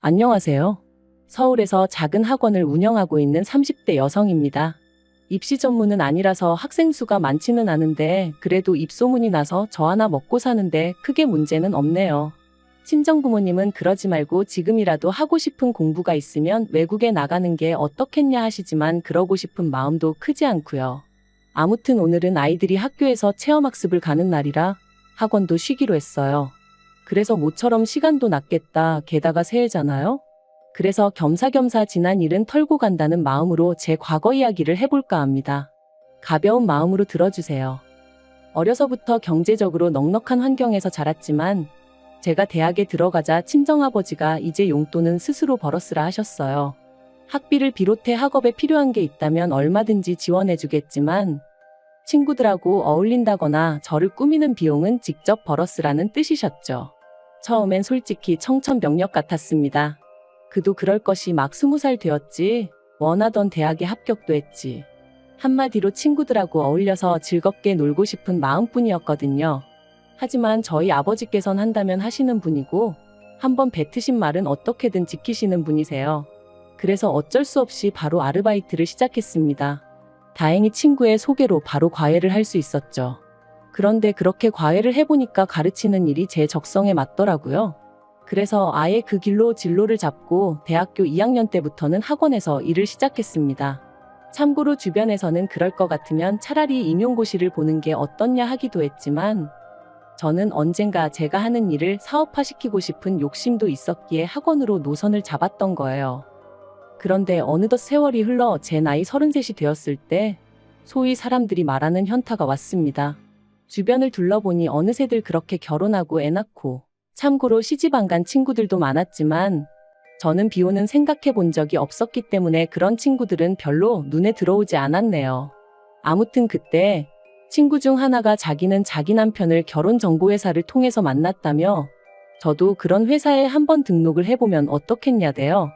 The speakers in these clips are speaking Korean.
안녕하세요. 서울에서 작은 학원을 운영하고 있는 30대 여성입니다. 입시 전문은 아니라서 학생 수가 많지는 않은데 그래도 입소문이 나서 저 하나 먹고 사는데 크게 문제는 없네요. 친정부모님은 그러지 말고 지금이라도 하고 싶은 공부가 있으면 외국에 나가는 게 어떻겠냐 하시지만 그러고 싶은 마음도 크지 않고요. 아무튼 오늘은 아이들이 학교에서 체험학습을 가는 날이라 학원도 쉬기로 했어요. 그래서 모처럼 시간도 났겠다. 게다가 새해잖아요? 그래서 겸사겸사 지난 일은 털고 간다는 마음으로 제 과거 이야기를 해볼까 합니다. 가벼운 마음으로 들어주세요. 어려서부터 경제적으로 넉넉한 환경에서 자랐지만 제가 대학에 들어가자 친정아버지가 이제 용돈은 스스로 벌었으라 하셨어요. 학비를 비롯해 학업에 필요한 게 있다면 얼마든지 지원해주겠지만 친구들하고 어울린다거나 저를 꾸미는 비용은 직접 벌었으라는 뜻이셨죠. 처음엔 솔직히 청천벽력 같았습니다. 그도 그럴 것이 막 20살 되었지. 원하던 대학에 합격도 했지. 한마디로 친구들하고 어울려서 즐겁게 놀고 싶은 마음뿐이었거든요. 하지만 저희 아버지께선 한다면 하시는 분이고 한번 뱉으신 말은 어떻게든 지키시는 분이세요. 그래서 어쩔 수 없이 바로 아르바이트를 시작했습니다. 다행히 친구의 소개로 바로 과외를 할 수 있었죠. 그런데 그렇게 과외를 해보니까 가르치는 일이 제 적성에 맞더라고요. 그래서 아예 그 길로 진로를 잡고 대학교 2학년 때부터는 학원에서 일을 시작했습니다. 참고로 주변에서는 그럴 것 같으면 차라리 임용고시를 보는 게 어떻냐 하기도 했지만 저는 언젠가 제가 하는 일을 사업화시키고 싶은 욕심도 있었기에 학원으로 노선을 잡았던 거예요. 그런데 어느덧 세월이 흘러 제 나이 33이 되었을 때 소위 사람들이 말하는 현타가 왔습니다. 주변을 둘러보니 어느새들 그렇게 결혼하고 애 낳고 참고로 시집 안 간 친구들도 많았지만 저는 비혼은 생각해 본 적이 없었기 때문에 그런 친구들은 별로 눈에 들어오지 않았네요. 아무튼 그때 친구 중 하나가 자기는 자기 남편을 결혼정보회사를 통해서 만났다며 저도 그런 회사에 한번 등록을 해보면 어떻겠냐대요.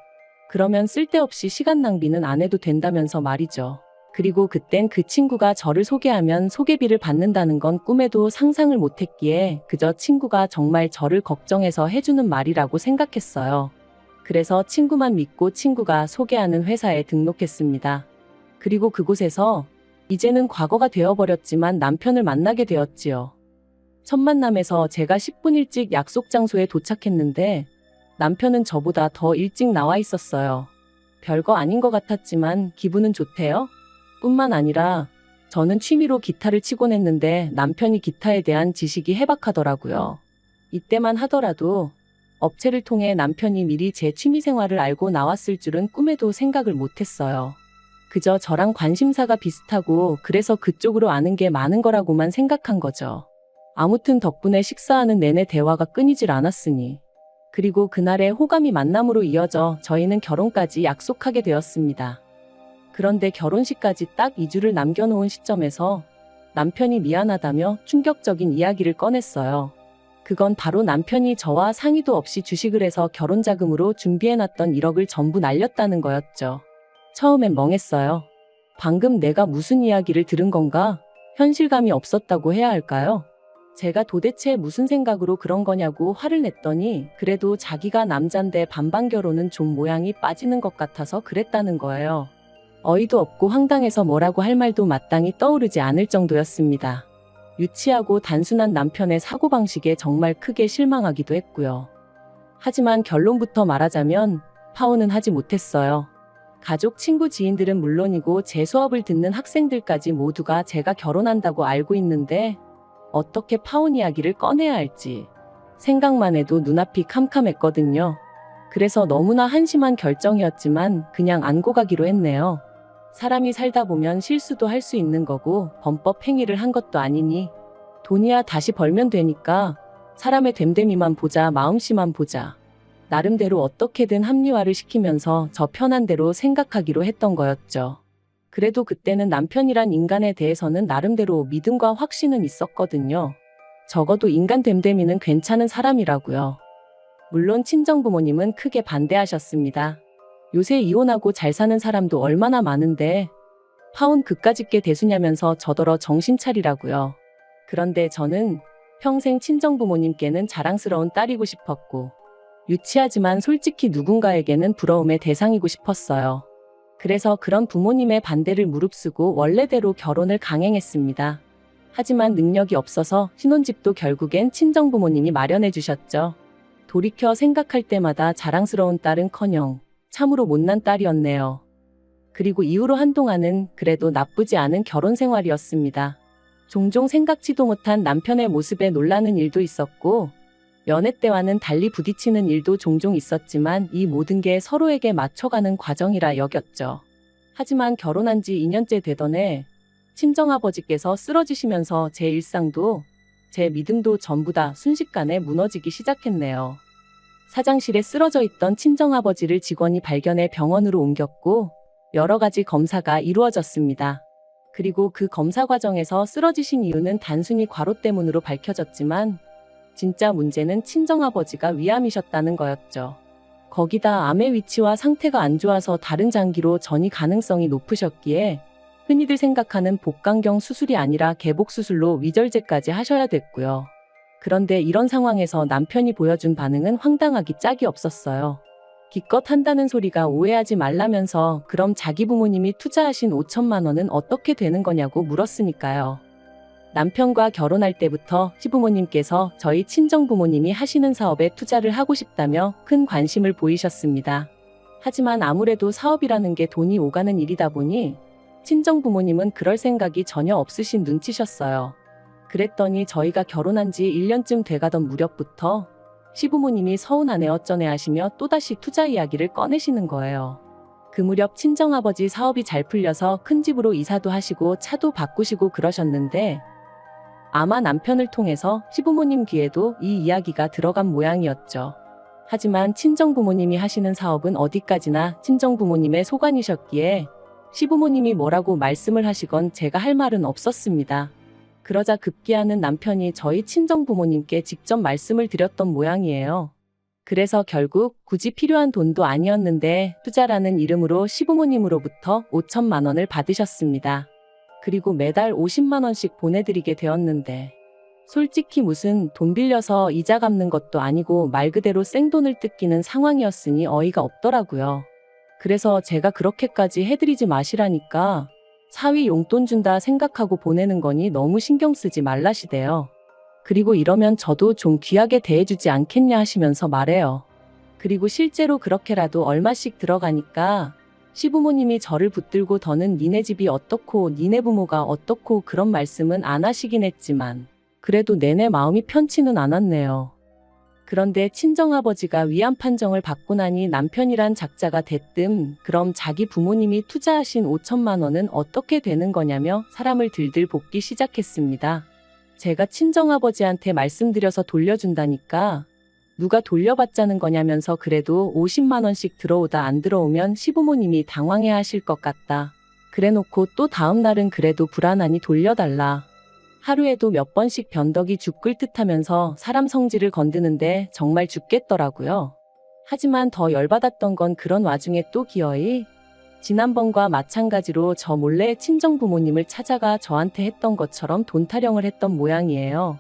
그러면 쓸데없이 시간 낭비는 안 해도 된다면서 말이죠. 그리고 그땐 그 친구가 저를 소개하면 소개비를 받는다는 건 꿈에도 상상을 못했기에 그저 친구가 정말 저를 걱정해서 해주는 말이라고 생각했어요. 그래서 친구만 믿고 친구가 소개하는 회사에 등록했습니다. 그리고 그곳에서 이제는 과거가 되어버렸지만 남편을 만나게 되었지요. 첫 만남에서 제가 10분 일찍 약속 장소에 도착했는데 남편은 저보다 더 일찍 나와 있었어요. 별거 아닌 것 같았지만 기분은 좋대요. 뿐만 아니라 저는 취미로 기타를 치곤 했는데 남편이 기타에 대한 지식이 해박하더라고요. 이때만 하더라도 업체를 통해 남편이 미리 제 취미생활을 알고 나왔을 줄은 꿈에도 생각을 못했어요. 그저 저랑 관심사가 비슷하고 그래서 그쪽으로 아는 게 많은 거라고만 생각한 거죠. 아무튼 덕분에 식사하는 내내 대화가 끊이질 않았으니. 그리고 그날의 호감이 만남으로 이어져 저희는 결혼까지 약속하게 되었습니다. 그런데 결혼식까지 딱 2주를 남겨놓은 시점에서 남편이 미안하다며 충격적인 이야기를 꺼냈어요. 그건 바로 남편이 저와 상의도 없이 주식을 해서 결혼자금으로 준비해놨던 1억을 전부 날렸다는 거였죠. 처음엔 멍했어요. 방금 내가 무슨 이야기를 들은 건가? 현실감이 없었다고 해야 할까요? 제가 도대체 무슨 생각으로 그런 거냐고 화를 냈더니 그래도 자기가 남잔데 반반 결혼은 좀 모양이 빠지는 것 같아서 그랬다는 거예요. 어이도 없고 황당해서 뭐라고 할 말도 마땅히 떠오르지 않을 정도였습니다. 유치하고 단순한 남편의 사고방식에 정말 크게 실망하기도 했고요. 하지만 결론부터 말하자면 파혼은 하지 못했어요. 가족, 친구, 지인들은 물론이고 제 수업을 듣는 학생들까지 모두가 제가 결혼한다고 알고 있는데 어떻게 파혼 이야기를 꺼내야 할지 생각만 해도 눈앞이 캄캄했거든요. 그래서 너무나 한심한 결정이었지만 그냥 안고 가기로 했네요. 사람이 살다 보면 실수도 할 수 있는 거고 범법 행위를 한 것도 아니니 돈이야 다시 벌면 되니까 사람의 됨됨이만 보자, 마음씨만 보자. 나름대로 어떻게든 합리화를 시키면서 저 편한 대로 생각하기로 했던 거였죠. 그래도 그때는 남편이란 인간에 대해서는 나름대로 믿음과 확신은 있었거든요. 적어도 인간 됨됨이는 괜찮은 사람이라고요. 물론 친정부모님은 크게 반대하셨습니다. 요새 이혼하고 잘 사는 사람도 얼마나 많은데 파혼 그까짓 게 대수냐면서 저더러 정신 차리라고요. 그런데 저는 평생 친정부모님께는 자랑스러운 딸이고 싶었고 유치하지만 솔직히 누군가에게는 부러움의 대상이고 싶었어요. 그래서 그런 부모님의 반대를 무릅쓰고 원래대로 결혼을 강행했습니다. 하지만 능력이 없어서 신혼집도 결국엔 친정부모님이 마련해 주셨죠. 돌이켜 생각할 때마다 자랑스러운 딸은커녕 참으로 못난 딸이었네요. 그리고 이후로 한동안은 그래도 나쁘지 않은 결혼 생활이었습니다. 종종 생각지도 못한 남편의 모습에 놀라는 일도 있었고 연애 때와는 달리 부딪히는 일도 종종 있었지만 이 모든 게 서로에게 맞춰가는 과정이라 여겼죠. 하지만 결혼한 지 2년째 되던 해 친정아버지께서 쓰러지시면서 제 일상도 제 믿음도 전부 다 순식간에 무너지기 시작했네요. 사장실에 쓰러져 있던 친정아버지를 직원이 발견해 병원으로 옮겼고 여러 가지 검사가 이루어졌습니다. 그리고 그 검사 과정에서 쓰러지신 이유는 단순히 과로 때문으로 밝혀졌지만 진짜 문제는 친정아버지가 위암이셨다는 거였죠. 거기다 암의 위치와 상태가 안 좋아서 다른 장기로 전이 가능성이 높으셨기에 흔히들 생각하는 복강경 수술이 아니라 개복수술로 위절제까지 하셔야 됐고요. 그런데 이런 상황에서 남편이 보여준 반응은 황당하기 짝이 없었어요. 기껏 한다는 소리가 오해하지 말라면서 그럼 자기 부모님이 투자하신 5천만 원은 어떻게 되는 거냐고 물었으니까요. 남편과 결혼할 때부터 시부모님께서 저희 친정부모님이 하시는 사업에 투자를 하고 싶다며 큰 관심을 보이셨습니다. 하지만 아무래도 사업이라는 게 돈이 오가는 일이다 보니 친정부모님은 그럴 생각이 전혀 없으신 눈치셨어요. 그랬더니 저희가 결혼한 지 1년쯤 돼가던 무렵부터 시부모님이 서운하네 어쩌네 하시며 또다시 투자 이야기를 꺼내시는 거예요. 그 무렵 친정아버지 사업이 잘 풀려서 큰 집으로 이사도 하시고 차도 바꾸시고 그러셨는데 아마 남편을 통해서 시부모님 귀에도 이 이야기가 들어간 모양이었죠. 하지만 친정부모님이 하시는 사업은 어디까지나 친정부모님의 소관이셨기에 시부모님이 뭐라고 말씀을 하시건 제가 할 말은 없었습니다. 그러자 급기야는 남편이 저희 친정부모님께 직접 말씀을 드렸던 모양이에요. 그래서 결국 굳이 필요한 돈도 아니었는데 투자라는 이름으로 시부모님으로부터 5천만 원을 받으셨습니다. 그리고 매달 50만 원씩 보내드리게 되었는데 솔직히 무슨 돈 빌려서 이자 갚는 것도 아니고 말 그대로 생돈을 뜯기는 상황이었으니 어이가 없더라고요. 그래서 제가 그렇게까지 해드리지 마시라니까 사위 용돈 준다 생각하고 보내는 거니 너무 신경 쓰지 말라시대요. 그리고 이러면 저도 좀 귀하게 대해주지 않겠냐 하시면서 말해요. 그리고 실제로 그렇게라도 얼마씩 들어가니까 시부모님이 저를 붙들고 더는 니네 집이 어떻고 니네 부모가 어떻고 그런 말씀은 안 하시긴 했지만 그래도 내내 마음이 편치는 않았네요. 그런데 친정아버지가 위암 판정을 받고 나니 남편이란 작자가 대뜸 그럼 자기 부모님이 투자하신 5천만 원은 어떻게 되는 거냐며 사람을 들들 볶기 시작했습니다. 제가 친정아버지한테 말씀드려서 돌려준다니까 누가 돌려받자는 거냐면서 그래도 50만 원씩 들어오다 안 들어오면 시부모님이 당황해 하실 것 같다. 그래놓고 또 다음 날은 그래도 불안하니 돌려달라. 하루에도 몇 번씩 변덕이 죽을 듯하면서 사람 성질을 건드는데 정말 죽겠더라고요. 하지만 더 열받았던 건 그런 와중에 또 기어이 지난번과 마찬가지로 저 몰래 친정부모님을 찾아가 저한테 했던 것처럼 돈 타령을 했던 모양이에요.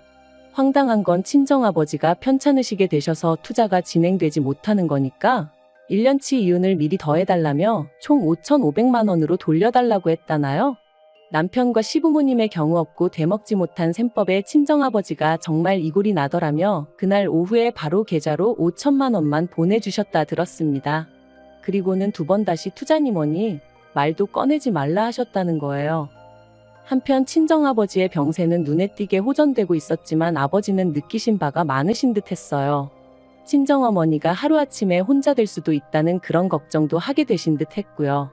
황당한 건 친정아버지가 편찮으시게 되셔서 투자가 진행되지 못하는 거니까 1년치 이윤을 미리 더해달라며 총 5,500만 원으로 돌려달라고 했다나요? 남편과 시부모님의 경우 없고 되먹지 못한 셈법에 친정아버지가 정말 이골이 나더라며 그날 오후에 바로 계좌로 5천만 원만 보내주셨다 들었습니다. 그리고는 두 번 다시 투자니 뭐니 말도 꺼내지 말라 하셨다는 거예요. 한편 친정아버지의 병세는 눈에 띄게 호전되고 있었지만 아버지는 느끼신 바가 많으신 듯 했어요. 친정어머니가 하루아침에 혼자 될 수도 있다는 그런 걱정도 하게 되신 듯 했고요.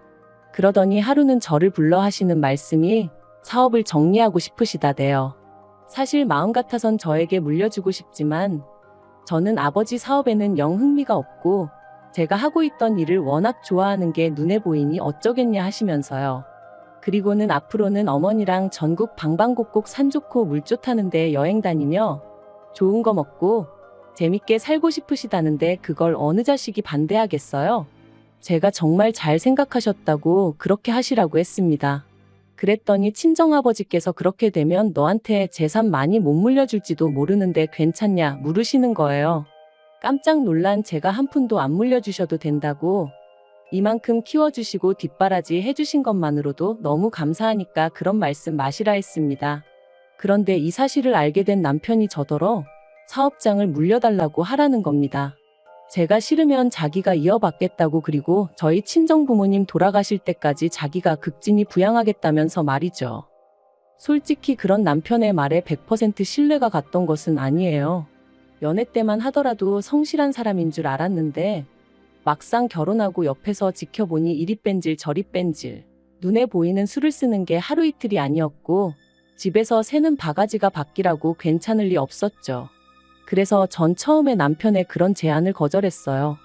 그러더니 하루는 저를 불러 하시는 말씀이 사업을 정리하고 싶으시다대요. 사실 마음 같아선 저에게 물려주고 싶지만 저는 아버지 사업에는 영 흥미가 없고 제가 하고 있던 일을 워낙 좋아하는 게 눈에 보이니 어쩌겠냐 하시면서요. 그리고는 앞으로는 어머니랑 전국 방방곡곡 산 좋고 물 좋다는데 여행 다니며 좋은 거 먹고 재밌게 살고 싶으시다는데 그걸 어느 자식이 반대하겠어요? 제가 정말 잘 생각하셨다고 그렇게 하시라고 했습니다. 그랬더니 친정아버지께서 그렇게 되면 너한테 재산 많이 못 물려줄지도 모르는데 괜찮냐 물으시는 거예요. 깜짝 놀란 제가 한 푼도 안 물려주셔도 된다고, 이만큼 키워주시고 뒷바라지 해주신 것만으로도 너무 감사하니까 그런 말씀 마시라 했습니다. 그런데 이 사실을 알게 된 남편이 저더러 사업장을 물려달라고 하라는 겁니다. 제가 싫으면 자기가 이어받겠다고, 그리고 저희 친정부모님 돌아가실 때까지 자기가 극진히 부양하겠다면서 말이죠. 솔직히 그런 남편의 말에 100% 신뢰가 갔던 것은 아니에요. 연애 때만 하더라도 성실한 사람인 줄 알았는데 막상 결혼하고 옆에서 지켜보니 이리 뺀질 저리 뺀질, 눈에 보이는 수를 쓰는 게 하루 이틀이 아니었고 집에서 새는 바가지가 바뀌라고 괜찮을 리 없었죠. 그래서 전 처음에 남편의 그런 제안을 거절했어요.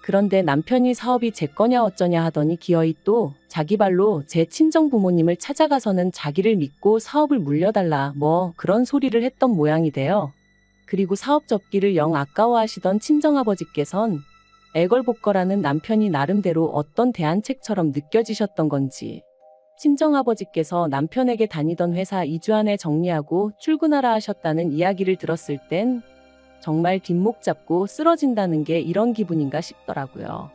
그런데 남편이 사업이 제 거냐 어쩌냐 하더니 기어이 또 자기 발로 제 친정 부모님을 찾아가서는 자기를 믿고 사업을 물려달라 뭐 그런 소리를 했던 모양이 돼요. 그리고 사업 접기를 영 아까워하시던 친정아버지께선 애걸복걸하는 남편이 나름대로 어떤 대안책처럼 느껴지셨던 건지 친정아버지께서 남편에게 다니던 회사 2주 안에 정리하고 출근하라 하셨다는 이야기를 들었을 땐 정말 뒷목 잡고 쓰러진다는 게 이런 기분인가 싶더라고요.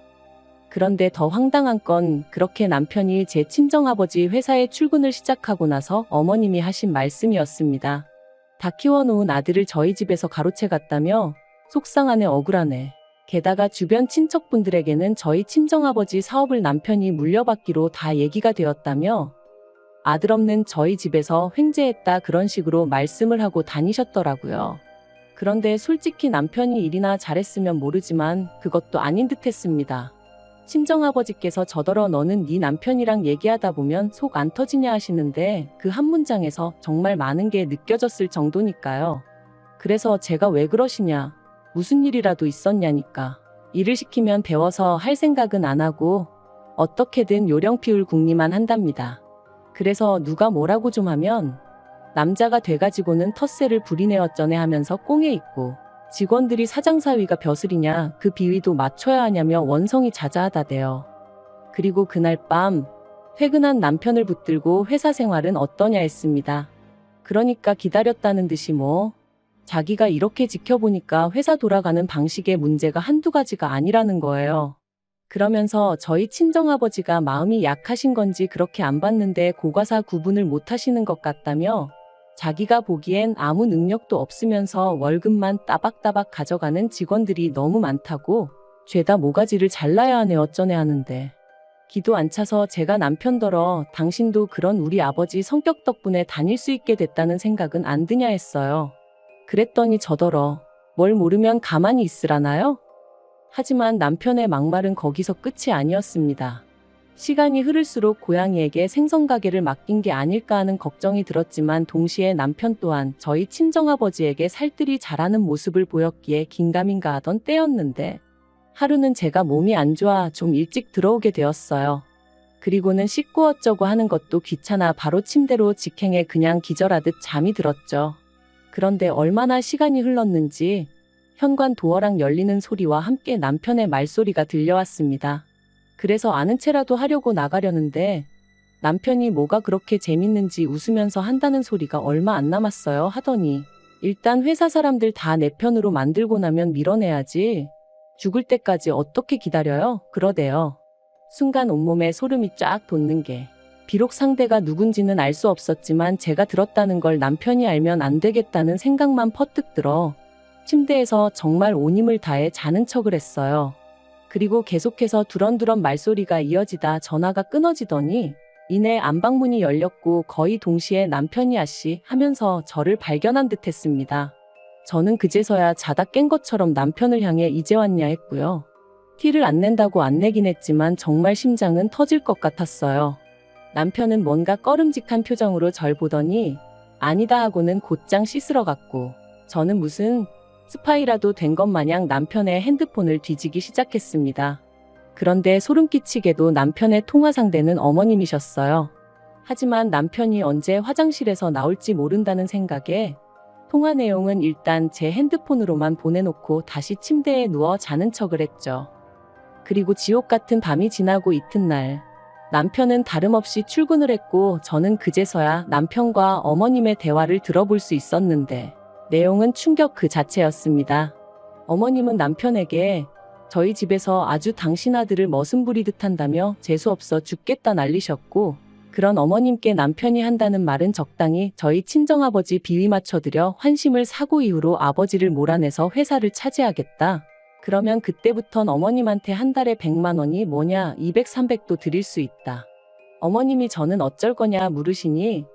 그런데 더 황당한 건 그렇게 남편이 제 친정아버지 회사에 출근을 시작하고 나서 어머님이 하신 말씀이었습니다. 다 키워놓은 아들을 저희 집에서 가로채 갔다며 속상하네 억울하네. 게다가 주변 친척분들에게는 저희 친정아버지 사업을 남편이 물려받기로 다 얘기가 되었다며 아들 없는 저희 집에서 횡재했다 그런 식으로 말씀을 하고 다니셨더라고요. 그런데 솔직히 남편이 일이나 잘했으면 모르지만 그것도 아닌 듯 했습니다. 친정아버지께서 저더러 너는 네 남편이랑 얘기하다 보면 속 안 터지냐 하시는데 그 한 문장에서 정말 많은 게 느껴졌을 정도니까요. 그래서 제가 왜 그러시냐, 무슨 일이라도 있었냐니까. 일을 시키면 배워서 할 생각은 안 하고 어떻게든 요령 피울 궁리만 한답니다. 그래서 누가 뭐라고 좀 하면 남자가 돼가지고는 텃세를 부리네 어쩌네 하면서 꽁에 있고 직원들이 사장사위가 벼슬이냐 그 비위도 맞춰야 하냐며 원성이 자자하다대요. 그리고 그날 밤 퇴근한 남편을 붙들고 회사 생활은 어떠냐 했습니다. 그러니까 기다렸다는 듯이 뭐 자기가 이렇게 지켜보니까 회사 돌아가는 방식의 문제가 한두 가지가 아니라는 거예요. 그러면서 저희 친정아버지가 마음이 약하신 건지 그렇게 안 봤는데 고과사 구분을 못 하시는 것 같다며 자기가 보기엔 아무 능력도 없으면서 월급만 따박따박 가져가는 직원들이 너무 많다고 죄다 모가지를 잘라야 하네 어쩌네 하는데 기도 안 차서 제가 남편더러 당신도 그런 우리 아버지 성격 덕분에 다닐 수 있게 됐다는 생각은 안 드냐 했어요. 그랬더니 저더러 뭘 모르면 가만히 있으라나요? 하지만 남편의 막말은 거기서 끝이 아니었습니다. 시간이 흐를수록 고양이에게 생선가게를 맡긴 게 아닐까 하는 걱정이 들었지만 동시에 남편 또한 저희 친정아버지에게 살뜰히 잘하는 모습을 보였기에 긴가민가 하던 때였는데 하루는 제가 몸이 안 좋아 좀 일찍 들어오게 되었어요. 그리고는 씻고 어쩌고 하는 것도 귀찮아 바로 침대로 직행해 그냥 기절하듯 잠이 들었죠. 그런데 얼마나 시간이 흘렀는지 현관 도어락 열리는 소리와 함께 남편의 말소리가 들려왔습니다. 그래서 아는 체라도 하려고 나가려는데 남편이 뭐가 그렇게 재밌는지 웃으면서 한다는 소리가 얼마 안 남았어요 하더니 일단 회사 사람들 다 내 편으로 만들고 나면 밀어내야지. 죽을 때까지 어떻게 기다려요? 그러대요. 순간 온몸에 소름이 쫙 돋는 게 비록 상대가 누군지는 알 수 없었지만 제가 들었다는 걸 남편이 알면 안 되겠다는 생각만 퍼뜩 들어 침대에서 정말 온 힘을 다해 자는 척을 했어요. 그리고 계속해서 두런두런 말소리가 이어지다 전화가 끊어지더니 이내 안방문이 열렸고 거의 동시에 남편이 아씨 하면서 저를 발견한 듯 했습니다. 저는 그제서야 자다 깬 것처럼 남편을 향해 이제 왔냐 했고요. 티를 안 낸다고 안 내긴 했지만 정말 심장은 터질 것 같았어요. 남편은 뭔가 꺼름직한 표정으로 절 보더니 아니다 하고는 곧장 씻으러 갔고 저는 무슨 스파이라도 된 것 마냥 남편의 핸드폰을 뒤지기 시작했습니다. 그런데 소름 끼치게도 남편의 통화 상대는 어머님이셨어요. 하지만 남편이 언제 화장실에서 나올지 모른다는 생각에 통화 내용은 일단 제 핸드폰으로만 보내놓고 다시 침대에 누워 자는 척을 했죠. 그리고 지옥 같은 밤이 지나고 이튿날 남편은 다름없이 출근을 했고 저는 그제서야 남편과 어머님의 대화를 들어볼 수 있었는데 내용은 충격 그 자체였습니다. 어머님은 남편에게 저희 집에서 아주 당신 아들을 머슴 부리듯 한다며 재수없어 죽겠다 난리셨고, 그런 어머님께 남편이 한다는 말은 적당히 저희 친정아버지 비위 맞춰드려 환심을 사고 이후로 아버지를 몰아내서 회사를 차지하겠다. 그러면 그때부턴 어머님한테 한 달에 100만 원이 뭐냐 200, 300도 드릴 수 있다. 어머님이 저는 어쩔 거냐 물으시니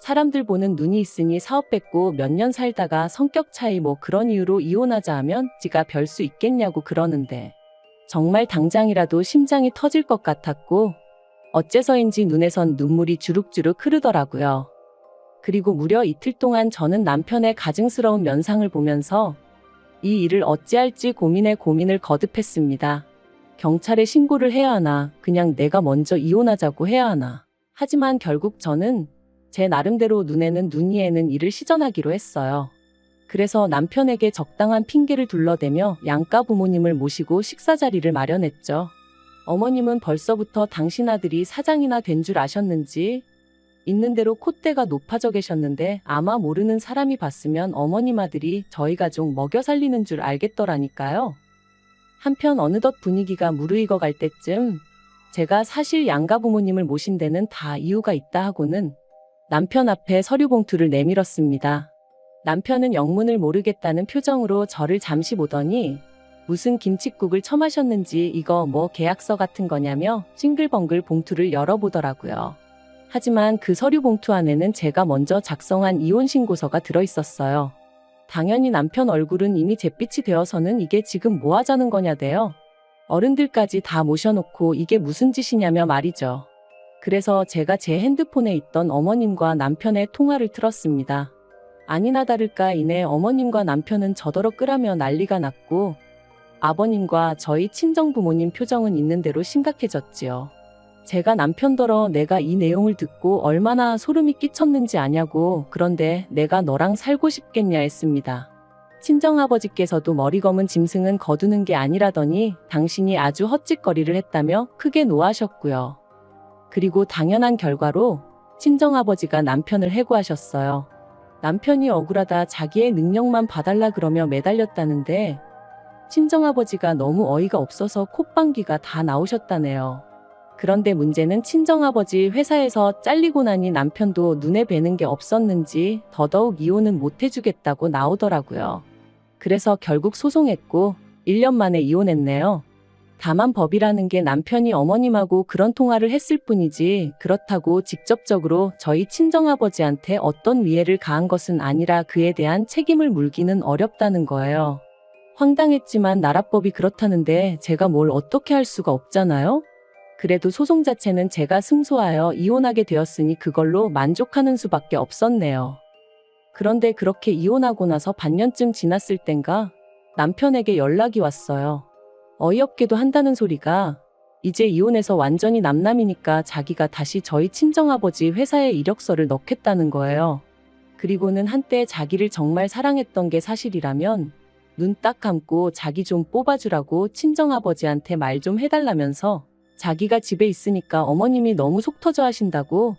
사람들 보는 눈이 있으니 사업 뺏고 몇 년 살다가 성격 차이 뭐 그런 이유로 이혼하자 하면 지가 별 수 있겠냐고 그러는데 정말 당장이라도 심장이 터질 것 같았고 어째서인지 눈에선 눈물이 주룩주룩 흐르더라고요. 그리고 무려 이틀 동안 저는 남편의 가증스러운 면상을 보면서 이 일을 어찌할지 고민에 고민을 거듭했습니다. 경찰에 신고를 해야 하나, 그냥 내가 먼저 이혼하자고 해야 하나. 하지만 결국 저는 제 나름대로 눈에는 눈, 이에는 이를 시전하기로 했어요. 그래서 남편에게 적당한 핑계를 둘러대며 양가 부모님을 모시고 식사 자리를 마련했죠. 어머님은 벌써부터 당신 아들이 사장이나 된 줄 아셨는지 있는 대로 콧대가 높아져 계셨는데 아마 모르는 사람이 봤으면 어머님 아들이 저희 가족 먹여 살리는 줄 알겠더라니까요. 한편 어느덧 분위기가 무르익어 갈 때쯤 제가 사실 양가 부모님을 모신 데는 다 이유가 있다 하고는 남편 앞에 서류 봉투를 내밀었습니다. 남편은 영문을 모르겠다는 표정으로 저를 잠시 보더니 무슨 김칫국을 처마셨는지 이거 뭐 계약서 같은 거냐며 싱글벙글 봉투를 열어보더라고요. 하지만 그 서류 봉투 안에는 제가 먼저 작성한 이혼 신고서가 들어있었어요. 당연히 남편 얼굴은 이미 잿빛이 되어서는 이게 지금 뭐 하자는 거냐대요. 어른들까지 다 모셔놓고 이게 무슨 짓이냐며 말이죠. 그래서 제가 제 핸드폰에 있던 어머님과 남편의 통화를 틀었습니다. 아니나 다를까 이내 어머님과 남편은 저더러 끄라며 난리가 났고 아버님과 저희 친정부모님 표정은 있는 대로 심각해졌지요. 제가 남편더러 내가 이 내용을 듣고 얼마나 소름이 끼쳤는지 아냐고, 그런데 내가 너랑 살고 싶겠냐 했습니다. 친정아버지께서도 머리 검은 짐승은 거두는 게 아니라더니 당신이 아주 헛짓거리를 했다며 크게 노하셨고요. 그리고 당연한 결과로 친정아버지가 남편을 해고하셨어요. 남편이 억울하다 자기의 능력만 봐달라 그러며 매달렸다는데 친정아버지가 너무 어이가 없어서 콧방귀가 다 나오셨다네요. 그런데 문제는 친정아버지 회사에서 잘리고 나니 남편도 눈에 뵈는 게 없었는지 더더욱 이혼은 못 해주겠다고 나오더라고요. 그래서 결국 소송했고 1년 만에 이혼했네요. 다만 법이라는 게 남편이 어머님하고 그런 통화를 했을 뿐이지 그렇다고 직접적으로 저희 친정아버지한테 어떤 위해를 가한 것은 아니라 그에 대한 책임을 물기는 어렵다는 거예요. 황당했지만 나라법이 그렇다는데 제가 뭘 어떻게 할 수가 없잖아요? 그래도 소송 자체는 제가 승소하여 이혼하게 되었으니 그걸로 만족하는 수밖에 없었네요. 그런데 그렇게 이혼하고 나서 반년쯤 지났을 땐가 남편에게 연락이 왔어요. 어이없게도 한다는 소리가 이제 이혼해서 완전히 남남이니까 자기가 다시 저희 친정아버지 회사에 이력서를 넣겠다는 거예요. 그리고는 한때 자기를 정말 사랑했던 게 사실이라면 눈 딱 감고 자기 좀 뽑아주라고 친정아버지한테 말 좀 해달라면서 자기가 집에 있으니까 어머님이 너무 속 터져 하신다고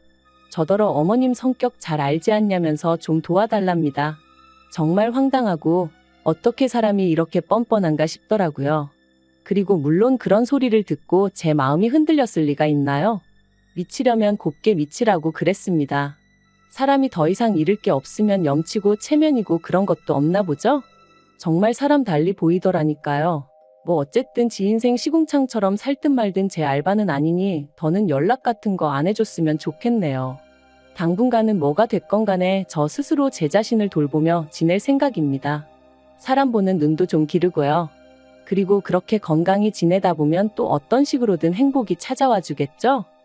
저더러 어머님 성격 잘 알지 않냐면서 좀 도와달랍니다. 정말 황당하고 어떻게 사람이 이렇게 뻔뻔한가 싶더라고요. 그리고 물론 그런 소리를 듣고 제 마음이 흔들렸을 리가 있나요? 미치려면 곱게 미치라고 그랬습니다. 사람이 더 이상 잃을 게 없으면 염치고 체면이고 그런 것도 없나 보죠? 정말 사람 달리 보이더라니까요. 뭐 어쨌든 지 인생 시궁창처럼 살든 말든 제 알바는 아니니 더는 연락 같은 거 안 해줬으면 좋겠네요. 당분간은 뭐가 됐건 간에 저 스스로 제 자신을 돌보며 지낼 생각입니다. 사람 보는 눈도 좀 기르고요. 그리고 그렇게 건강히 지내다 보면 또 어떤 식으로든 행복이 찾아와 주겠죠?